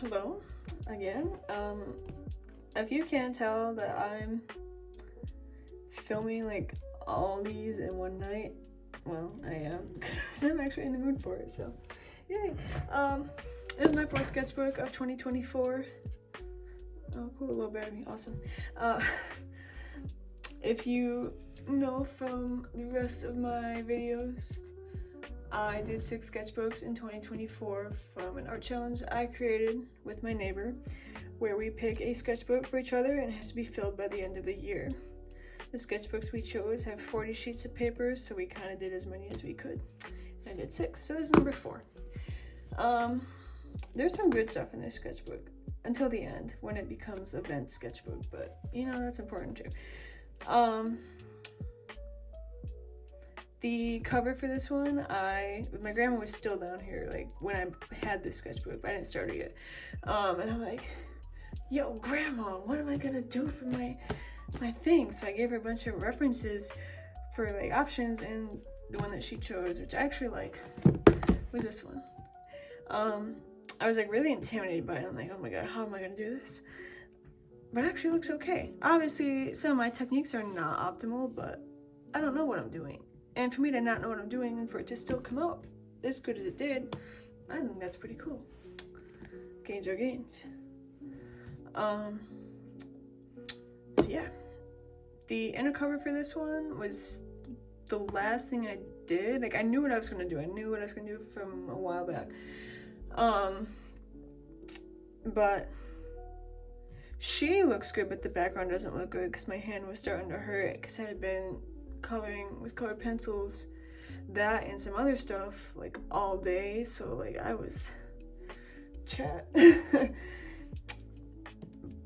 Hello again. If you can't tell that I'm filming like all these in one night, well, I am, because I'm actually in the mood for it, so yay. This is my fourth sketchbook of 2024. Oh, cool, a little battery, awesome. If you know from the rest of my videos, I did 6 sketchbooks in 2024 from an art challenge I created with my neighbor, where we pick a sketchbook for each other and it has to be filled by the end of the year. The sketchbooks we chose have 40 sheets of paper, so we kind of did as many as we could. I did 6, so this is number 4. There's some good stuff in this sketchbook until the end when it becomes event sketchbook, but you know, that's important too. The cover for this one, my grandma was still down here, like, when I had this sketchbook, but I didn't start it yet. And I'm like, yo, grandma, what am I gonna do for my thing? So I gave her a bunch of references for, like, options, and the one that she chose, which I actually like, was this one. I was, like, really intimidated by it. I'm like, oh my god, how am I gonna do this? But it actually looks okay. Obviously, some of my techniques are not optimal, but I don't know what I'm doing. And for me to not know what I'm doing and for it to still come out as good as it did, I think that's pretty cool. Gains are gains. So yeah. The inner cover for this one was the last thing I did. Like, I knew what I was gonna do. I knew what I was gonna do from a while back. But she looks good, but the background doesn't look good because my hand was starting to hurt because I had been coloring with colored pencils, that and some other stuff, like, all day, so, like, I was chat.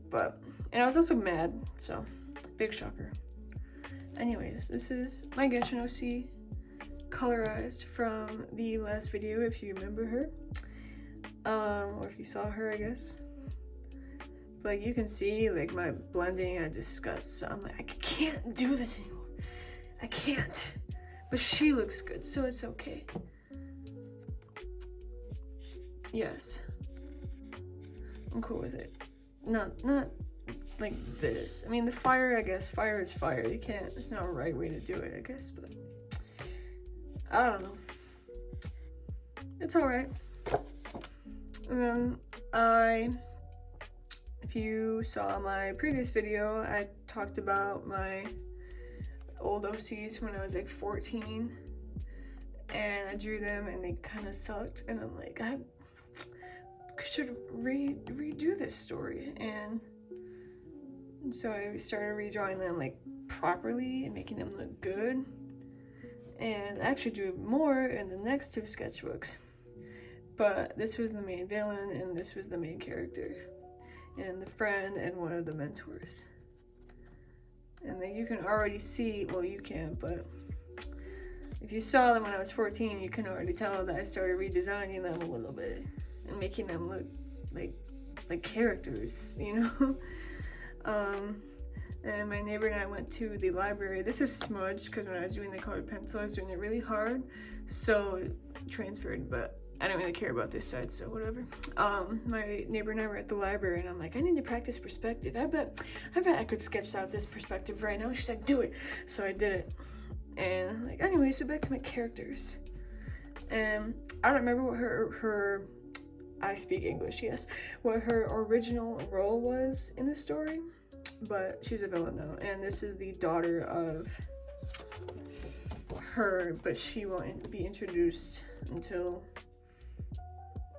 But, and I was also mad, so, big shocker. Anyways, this is my Genshin OC colorized from the last video, if you remember her, or if you saw her, I guess. But, like, you can see, like, my blending, I discussed, so I'm like, I can't do this anymore. I can't, but she looks good, so it's okay. Yes, I'm cool with it. Not like this. I mean, the fire, I guess, fire is fire. You can't, it's not a right way to do it, I guess, but I don't know. It's alright. And then if you saw my previous video, I talked about my old OCs when I was like 14, and I drew them and they kind of sucked, and I'm like, I should redo this story, and so I started redrawing them, like, properly and making them look good, and I actually drew more in the next 2 sketchbooks, but this was the main villain and this was the main character and the friend and one of the mentors. And then you can already see, well, you can't, but if you saw them when I was 14, you can already tell that I started redesigning them a little bit and making them look like characters, you know? And my neighbor and I went to the library. This is smudged because when I was doing the colored pencil, I was doing it really hard, so it transferred, but I don't really care about this side, so whatever. My neighbor and I were at the library, and I'm like, I need to practice perspective. I bet I could sketch out this perspective right now. She's like, do it. So I did it. And I'm like, anyway, so back to my characters. And I don't remember what her I speak English, yes, what her original role was in the story, but she's a villain now, and this is the daughter of her, but she won't be introduced until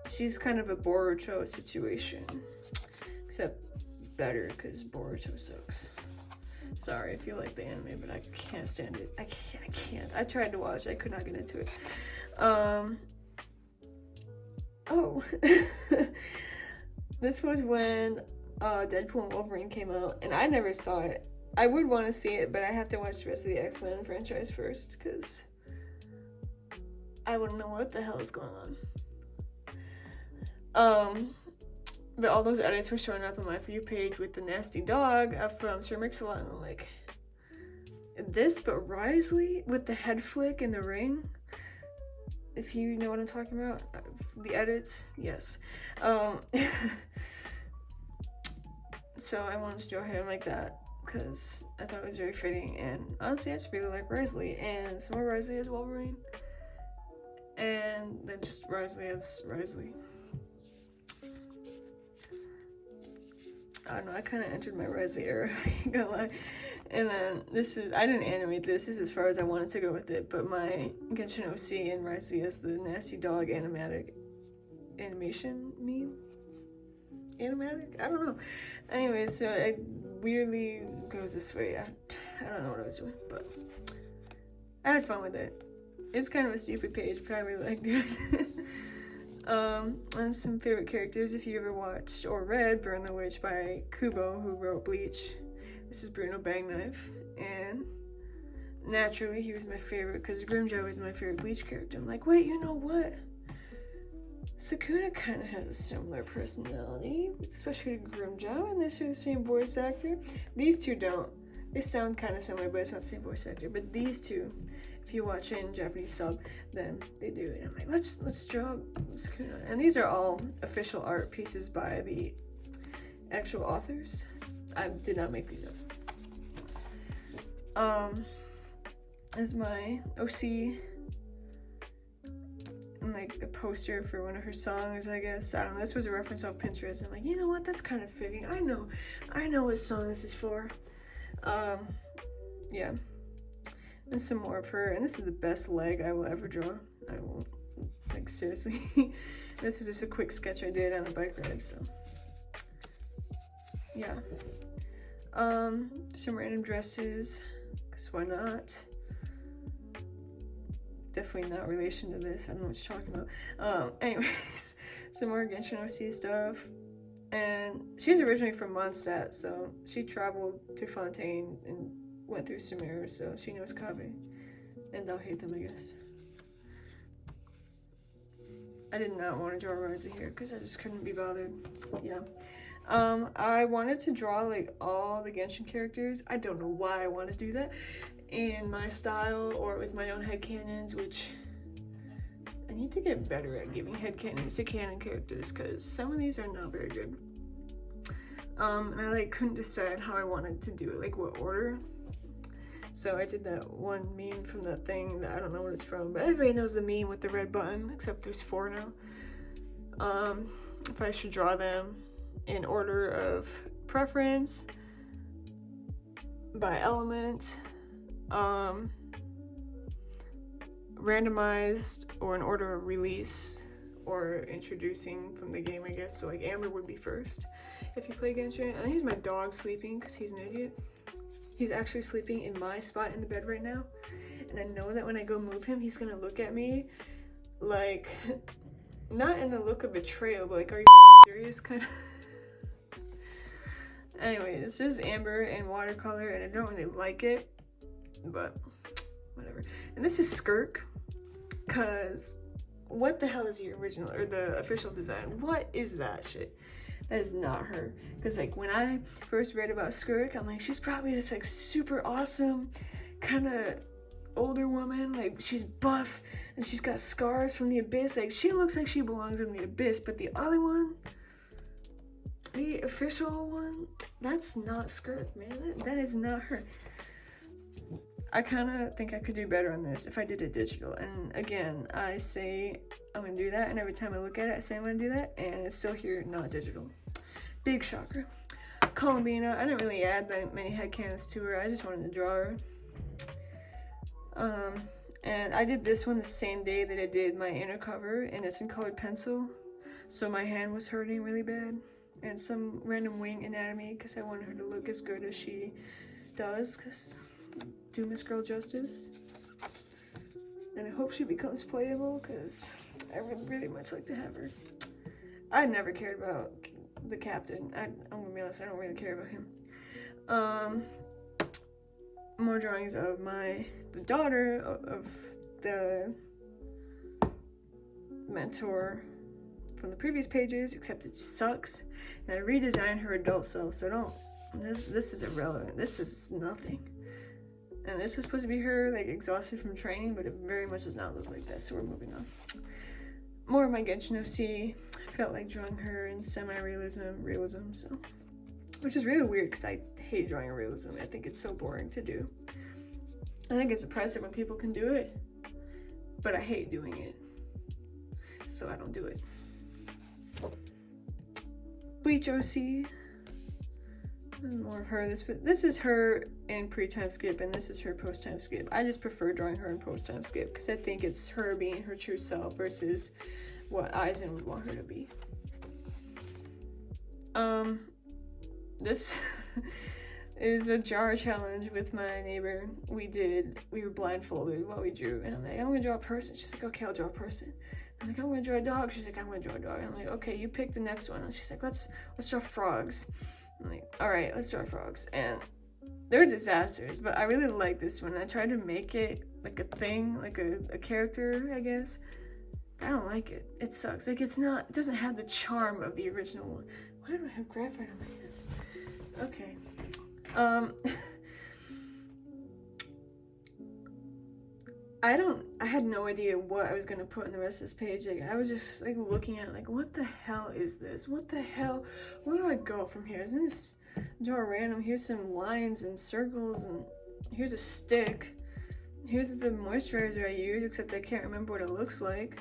she's kind of a Boruto situation, except better because Boruto sucks. Sorry if you like the anime, but I can't stand it. I can't. I tried to watch, I could not get into it. Oh, this was when Deadpool and Wolverine came out, and I never saw it. I would want to see it, but I have to watch the rest of the X-Men franchise first, because I wouldn't know what the hell is going on. But all those edits were showing up on my For You page with the nasty dog from Sir Mix-a-Lot, and I'm like, this, but Risley with the head flick and the ring? if you know what I'm talking about. The edits, yes. So I wanted to draw him like that because I thought it was very fitting, and honestly I just really like Risley, and some more Risley as Wolverine, and then just Risley as Risley. I don't know, I kind of entered my Risley era, I ain't gonna lie. And then this is, I didn't animate this is as far as I wanted to go with it, but my Genshin OC and Risley as the nasty dog animation meme? Animatic? I don't know. Anyway, so it weirdly goes this way. I don't know what I was doing, but I had fun with it. It's kind of a stupid page, but I really like doing it. And some favorite characters, if you ever watched or read Burn the Witch by Kubo, who wrote Bleach. This is Bruno Bangknife, and naturally he was my favorite because Grimjow is my favorite Bleach character. I'm like, wait, you know what? Sukuna kind of has a similar personality, especially to Grimjow, and they're the same voice actor. These two don't. They sound kind of similar, but it's not the same voice actor. But these two, if you watch it in Japanese sub, then they do. And I'm like, let's draw Sukuna. And these are all official art pieces by the actual authors. I did not make these up. As my OC, and like a poster for one of her songs, I guess. I don't know, this was a reference off Pinterest. I'm like, you know what, that's kind of fitting. I know what song this is for. Yeah. And some more of her, and this is the best leg I will ever draw. I won't, like, seriously. This is just a quick sketch I did on a bike ride, so. Yeah. Some random dresses, because why not? Definitely not relation to this. I don't know what you're talking about. Anyways, some more Genshin OC stuff. And she's originally from Mondstadt, so she traveled to Fontaine and went through Sumeru, so she knows Kaveh. And I'll hate them, I guess. I did not want to draw Riza here because I just couldn't be bothered. Yeah. I wanted to draw like all the Genshin characters. I don't know why I want to do that in my style or with my own headcanons, which I need to get better at giving headcanons to canon characters because some of these are not very good. And I like couldn't decide how I wanted to do it, like what order. So I did that one meme from that thing that I don't know what it's from, but everybody knows the meme with the red button, except there's 4 now. If I should draw them in order of preference, by element, randomized, or in order of release, or introducing from the game, I guess. So like Amber would be first if you play Genshin. And here's my dog sleeping because he's an idiot. He's actually sleeping in my spot in the bed right now, and I know that when I go move him, he's gonna look at me like, not in a look of betrayal, but like, are you serious, kind of. Anyway, this is Amber in watercolor, and I don't really like it, but whatever. And this is Skirk, cause what the hell is the original or the official design? What is that shit? That is not her. Cause like when I first read about Skirk, I'm like, she's probably this like super awesome kind of older woman. Like she's buff and she's got scars from the abyss. Like she looks like she belongs in the abyss. But the other one, the official one, that's not Skirk, man. That is not her. I kind of think I could do better on this if I did it digital. And again, I say I'm gonna do that, and every time I look at it, I say I'm gonna do that, and it's still here, not digital. Big shocker. Columbina, I didn't really add that many headcanons to her. I just wanted to draw her. And I did this one the same day that I did my inner cover, and it's in colored pencil, so my hand was hurting really bad. And some random wing anatomy because I wanted her to look as good as she does, because do Miss Girl justice. And I hope she becomes playable because I would really much like to have her. I never cared about the captain. I'm gonna be honest, I don't really care about him. More drawings of the daughter of the mentor from the previous pages, except it sucks. And I redesigned her adult self, so don't. This is irrelevant. This is nothing. And this was supposed to be her, like, exhausted from training, but it very much does not look like that, so we're moving on. More of my Genshin OC. I felt like drawing her in realism, so. Which is really weird, because I hate drawing realism. I think it's so boring to do. I think it's impressive when people can do it, but I hate doing it, so I don't do it. Bleach OC. More of her. This is her in pre-time skip, and this is her post-time skip. I just prefer drawing her in post-time skip because I think it's her being her true self versus what Aizen would want her to be. This is a jar challenge with my neighbor. We were blindfolded while we drew, and I'm like, I'm gonna draw a person. She's like, okay, I'll draw a person. I'm like, I'm gonna draw a dog. She's like, I'm gonna draw a dog. And I'm like, okay, you pick the next one. And she's like, let's draw frogs. I'm like, all right, let's draw frogs. And they're disasters, but I really like this one. I tried to make it like a thing, like a character, I guess. But I don't like it. It sucks. Like, it doesn't have the charm of the original one. Why do I have graphite on my hands? Okay. I had no idea what I was gonna put in the rest of this page. Like, I was just like looking at it like, what the hell is this? What the hell? Where do I go from here? Isn't this draw random? Here's some lines and circles, and here's a stick. Here's the moisturizer I use, except I can't remember what it looks like.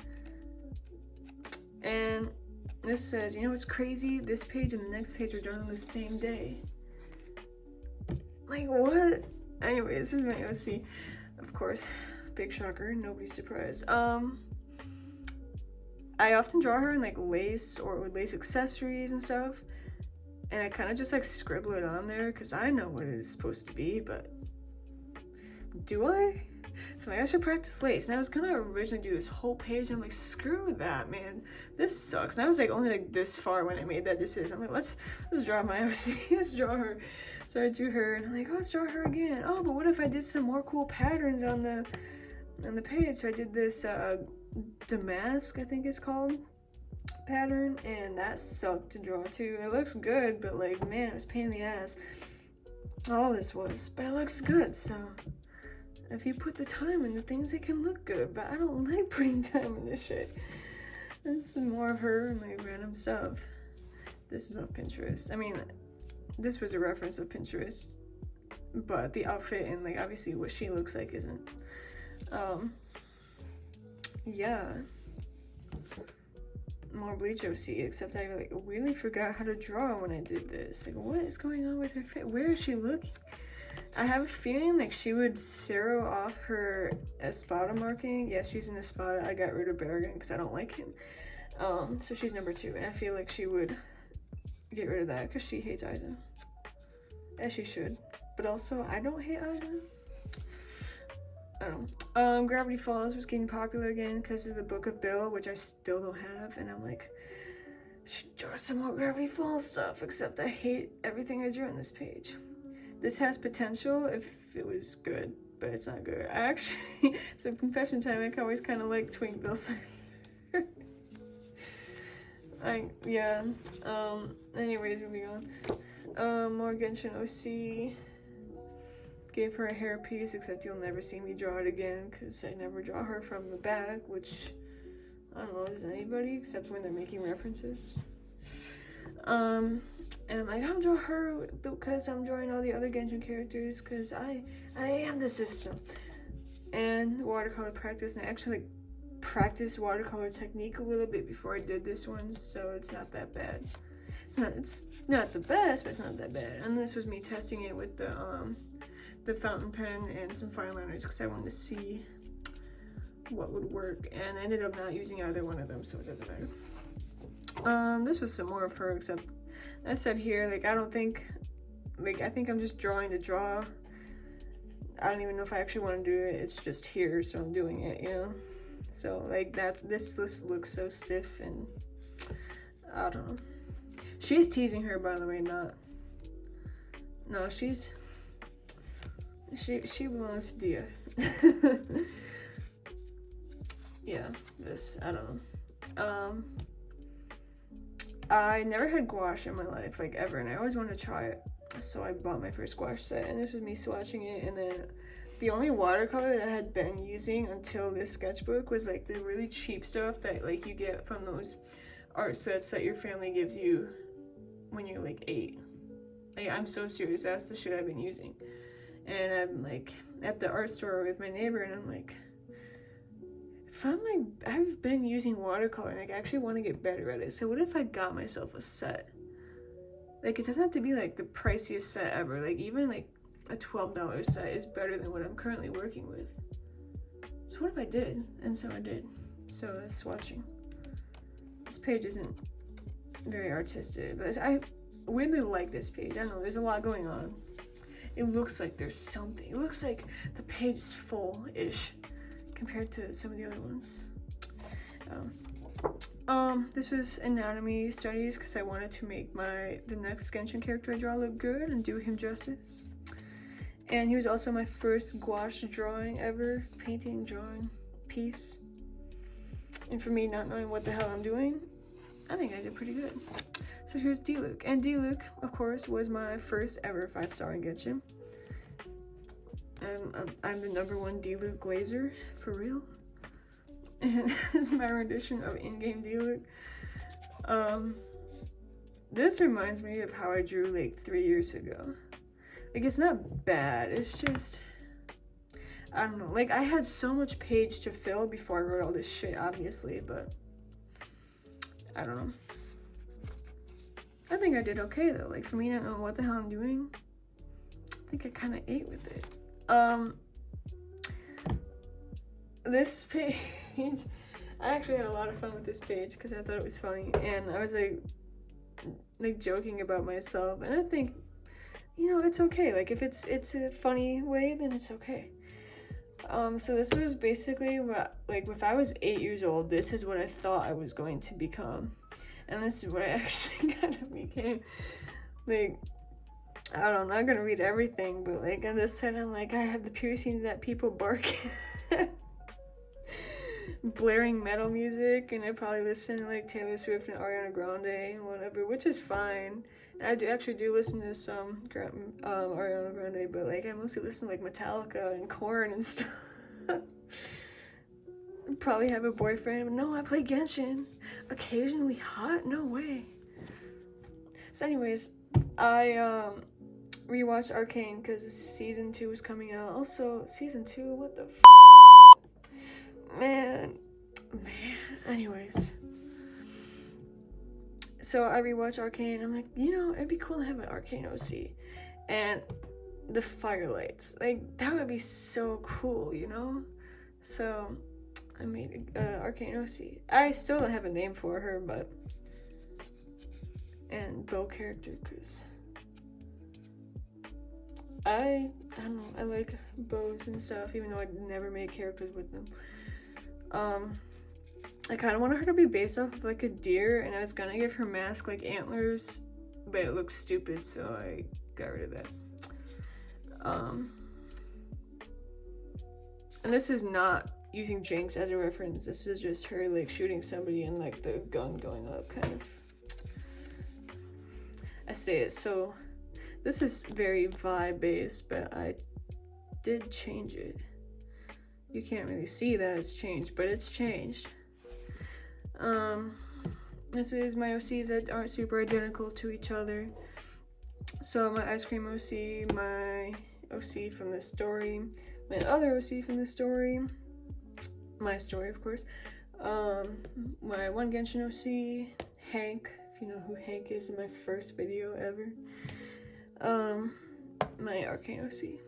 And this says, you know what's crazy? This page and the next page are done on the same day. Like, what? Anyway, this is my OC. Of course, big shocker, nobody's surprised. I often draw her in like lace or with lace accessories and stuff. And I kind of just like scribble it on there because I know what it is supposed to be, but do I? So I should practice lace. And I was gonna originally do this whole page. And I'm like, screw that, man. This sucks. And I was like only like this far when I made that decision. I'm like, let's draw my OC. Let's draw her. So I drew her, and I'm like, oh, let's draw her again. Oh, but what if I did some more cool patterns on the page? So I did this damask, I think it's called, pattern, and that sucked to draw too. It looks good, but like, man, it was a pain in the ass. All this was, but it looks good. So if you put the time in the things, it can look good, but I don't like putting time in this shit. This is more of her and my random stuff. This is off Pinterest. I mean, this was a reference of Pinterest, but the outfit and like obviously what she looks like isn't. Yeah. More Bleach OC, except I like really forgot how to draw when I did this. Like, what is going on with her face? Where is she looking? I have a feeling like she would zero off her Espada marking. Yeah, she's an Espada. I got rid of Berrigan because I don't like him. So she's number 2, and I feel like she would get rid of that because she hates Aizen. As she should. But also, I don't hate Aizen. I don't know. Gravity Falls was getting popular again because of the Book of Bill, which I still don't have, and I'm like, should draw some more Gravity Falls stuff, except I hate everything I drew on this page. This has potential if it was good, but it's not good. I actually, it's a confession time, I always kind of like Twink Bill Surfer. Yeah, anyways, moving on. More Genshin OC. Gave her a hairpiece, except you'll never see me draw it again because I never draw her from the back, which I don't know, does anybody, except when they're making references. And I'm like, I'll draw her because I'm drawing all the other Genshin characters because I am the system. And watercolor practice, and I actually like practiced watercolor technique a little bit before I did this one, so it's not that bad. It's not the best, but it's not that bad. And this was me testing it with the fountain pen and some fine liners because I wanted to see what would work, and I ended up not using either one of them, so it doesn't matter. This was some more of her, except I said here, like, I think I'm just drawing to draw. I don't even know if I actually want to do it. It's just here, so I'm doing it, you know? So, like, this list looks so stiff, and I don't know. She's teasing her, by the way, no, she belongs to Dia. Yeah, this, I don't know. I never had gouache in my life, like, ever, and I always wanted to try it. So I bought my first gouache set, and this was me swatching it, and then the only watercolor that I had been using until this sketchbook was like the really cheap stuff that like you get from those art sets that your family gives you when you're like 8. Like, I'm so serious, that's the shit I've been using. And I'm like at the art store with my neighbor, and I'm like, if I'm like, I've been using watercolor and like, I actually want to get better at it. So what if I got myself a set? Like, it doesn't have to be like the priciest set ever. Like, even like a $12 set is better than what I'm currently working with. So what if I did? And so I did. So that's swatching. This page isn't very artistic, but I weirdly like this page. I don't know, there's a lot going on. It looks like there's something. It looks like the page is full-ish compared to some of the other ones. This was anatomy studies because I wanted to make the next Genshin character I draw look good and do him justice. And he was also my first gouache drawing ever, painting, drawing piece. And for me not knowing what the hell I'm doing, I think I did pretty good. So here's Diluc. And Diluc, of course, was my first ever 5-star in Genshin. I'm the #1 Diluc glazer, for real. And this is my rendition of in-game Diluc. This reminds me of how I drew like 3 years ago. Like, it's not bad, it's just, I don't know, like I had so much page to fill before I wrote all this shit, obviously, but I don't know. I think I did okay though. Like, for me not knowing what the hell I'm doing, I think I kind of ate with it. This page, I actually had a lot of fun with this page because I thought it was funny, and I was like joking about myself, and I think, you know, it's okay. Like, if it's a funny way, then it's okay. So this was basically what, like, if I was 8 years old, this is what I thought I was going to become. And this is what I actually kind of became. Like, I don't know, I'm not gonna read everything, but like on this side, I'm like, I have the piercings that people bark at. Blaring metal music, and I probably listen to like Taylor Swift and Ariana Grande and whatever, which is fine. I actually do listen to some Ariana Grande, but like I mostly listen to like Metallica and Korn and stuff. Probably have a boyfriend, but no, I play Genshin. Occasionally hot? No way. So anyways, I rewatched Arcane because season 2 was coming out. Also, season 2, what the man. Anyways, so I rewatched Arcane. I'm like, you know, it'd be cool to have an Arcane OC, and the firelights, like that would be so cool, you know. So I made Arcane OC. I still don't have a name for her, but and bow character, because I don't know, I like bows and stuff, even though I never made characters with them. I kind of wanted her to be based off of like a deer, and I was gonna give her mask like antlers, but it looks stupid, so I got rid of that. And this is not using Jinx as a reference, this is just her like shooting somebody and like the gun going up, kind of. I say it, so this is very vibe based, but I did change it. You can't really see that it's changed, but it's changed. This is my OCs that aren't super identical to each other. So my ice cream OC, my OC from the story, my other OC from the story, my story of course, my one Genshin OC, Hank, if you know who Hank is in my first video ever, my Arcane OC.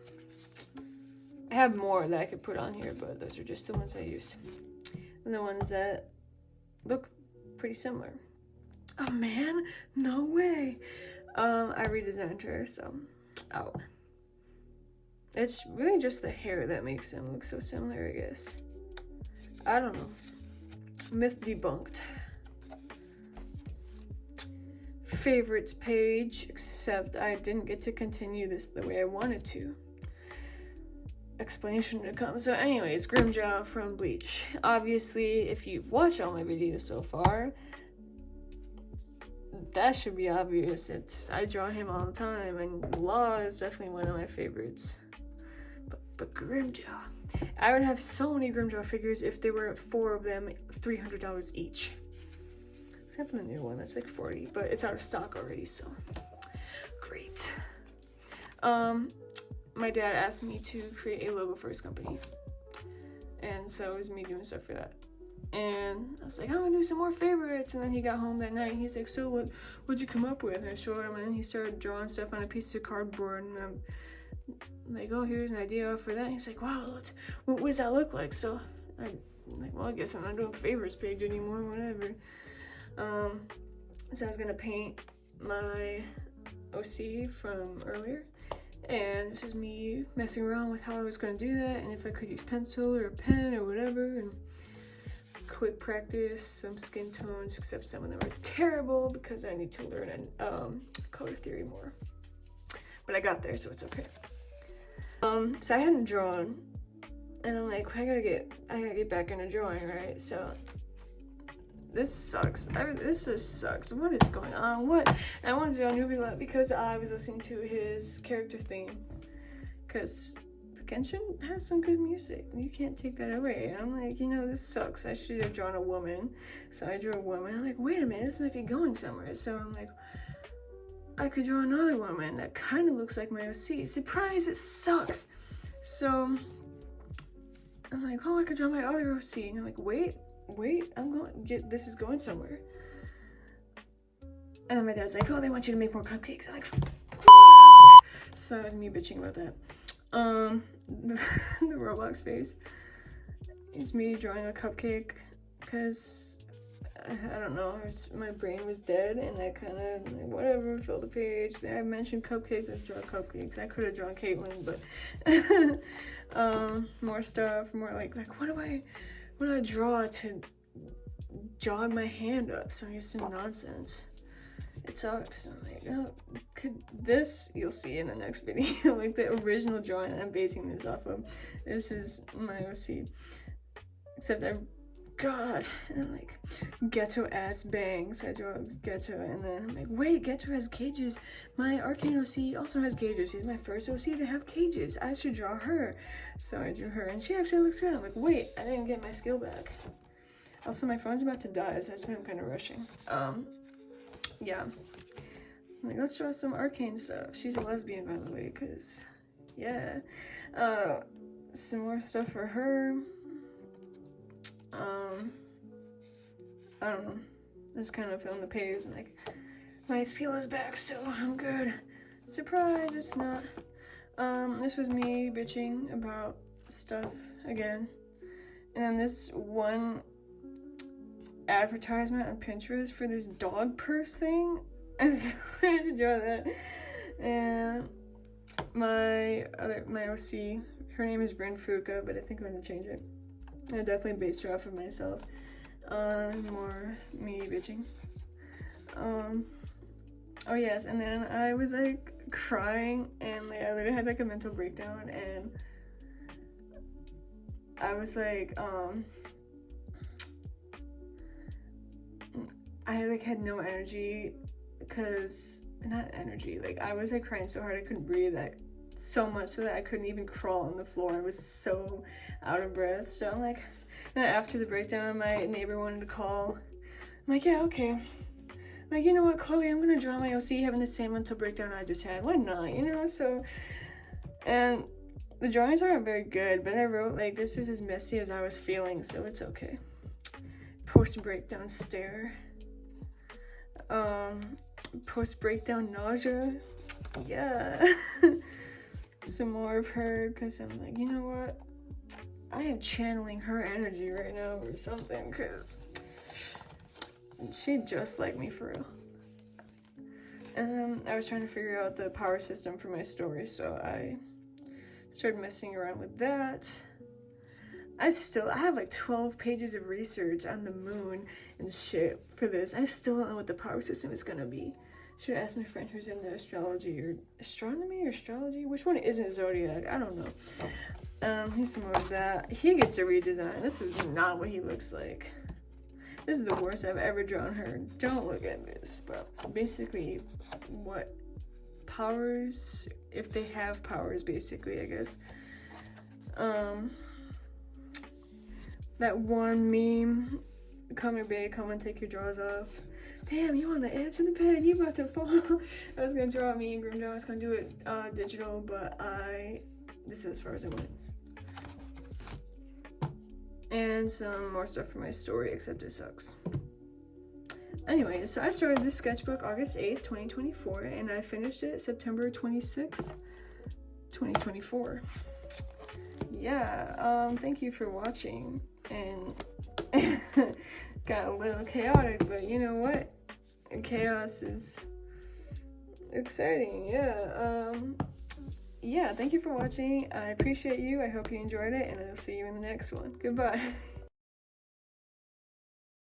I have more that I could put on here, but those are just the ones I used. And the ones that look pretty similar. Oh man, no way. I redesigned her, so, oh. It's really just the hair that makes them look so similar, I guess. I don't know. Myth debunked. Favorites page, except I didn't get to continue this the way I wanted to. Explanation to come. So anyways, Grimjaw from Bleach. Obviously, if you've watched all my videos so far, that should be obvious. I draw him all the time, and Law is definitely one of my favorites. But But Grimjaw. I would have so many Grimjaw figures if there were 4 of them, $300 each. Except for the new one, that's like $40, but it's out of stock already, so great. My dad asked me to create a logo for his company, and so it was me doing stuff for that. And I was like, I'm gonna do some more favorites. And then he got home that night and he's like, so what'd you come up with? And I showed him, and he started drawing stuff on a piece of cardboard, and I'm like, oh, here's an idea for that. And he's like, wow, what does that look like? So I'm like, well, I guess I'm not doing favorites page anymore, whatever. So I was gonna paint my OC from earlier, and this is me messing around with how I was gonna do that, and if I could use pencil or a pen or whatever, and quick practice, some skin tones, except some of them are terrible because I need to learn color theory more. But I got there, so it's okay. So I hadn't drawn, and I'm like, I gotta get back into drawing, right? So this sucks. This just sucks. What is going on? What? And I wanted to draw Nubila because I was listening to his character theme, because Genshin has some good music. You can't take that away. And I'm like, this sucks. I should have drawn a woman. So I drew a woman. I'm like, wait a minute, this might be going somewhere. So I'm like, I could draw another woman that kind of looks like my OC. Surprise, it sucks. So I'm like, oh, I could draw my other OC. And I'm like, wait, this is going somewhere. And then my dad's like, oh, they want you to make more cupcakes. I'm like, so it was me bitching about that. The Roblox face is me drawing a cupcake because I don't know, my brain was dead, and I kind of like, whatever, fill the page. I mentioned cupcake, let's draw cupcakes. I could have drawn Caitlyn, but more stuff, more like what do I draw to jog my hand up? So I'm used to nonsense. It sucks. I'm like, oh, this you'll see in the next video, like the original drawing I'm basing this off of. This is my OC, except God, and I'm like, ghetto ass bang. So I draw ghetto, and then I'm like, wait, ghetto has cages. My arcane OC also has cages. She's my first OC to have cages. I should draw her. So I drew her, and she actually looks good. I'm like, wait, I didn't get my skill back. Also, my phone's about to die, so that's why I'm kind of rushing. Yeah. I'm like, let's draw some arcane stuff. She's a lesbian, by the way, because, yeah. Some more stuff for her. I don't know. Just kind of filling the page, and like, my skill is back, so I'm good. Surprise, it's not. This was me bitching about stuff again. And then this one advertisement on Pinterest for this dog purse thing. And so I had to draw that. And my OC, her name is Bryn Fuka, but I think I'm gonna change it. I definitely based her off of myself. More me bitching. Oh yes, and then I was like crying, and like I literally had like a mental breakdown, and I was like, I like had no energy, not energy, like I was like crying so hard I couldn't breathe, so much so that I couldn't even crawl on the floor. I was so out of breath. So I'm like, and after the breakdown, my neighbor wanted to call. I'm like, yeah, okay. I'm like, you know what, Chloe, I'm gonna draw my OC having the same mental breakdown I just had. Why not, So, and the drawings aren't very good, but I wrote like, this is as messy as I was feeling, so it's okay. Post-breakdown stare. Post-breakdown nausea. Yeah. Some more of her, because I'm like, you know what? I am channeling her energy right now or something, because she just like me for real. And I was trying to figure out the power system for my story, so I started messing around with that. I have like 12 pages of research on the moon and shit for this. I still don't know what the power system is gonna be. Should ask my friend who's into astrology or astronomy or astrology. Which one isn't zodiac? I don't know. He's some more of that. He gets a redesign. This is not what he looks like. This is the worst I've ever drawn her. Don't look at this. But basically, what powers, if they have powers, basically, I guess. That one meme, come here babe, come and take your drawers off. Damn, you on the edge of the bed, you about to fall. I was gonna draw me and Grimjaw, I was gonna do it digital, but this is as far as I went. And some more stuff for my story, except it sucks. Anyways, so I started this sketchbook August 8th, 2024, and I finished it September 26th, 2024. Yeah, thank you for watching, and got a little chaotic, but you know what? Chaos is exciting, yeah. Yeah, thank you for watching. I appreciate you. I hope you enjoyed it, and I'll see you in the next one. Goodbye.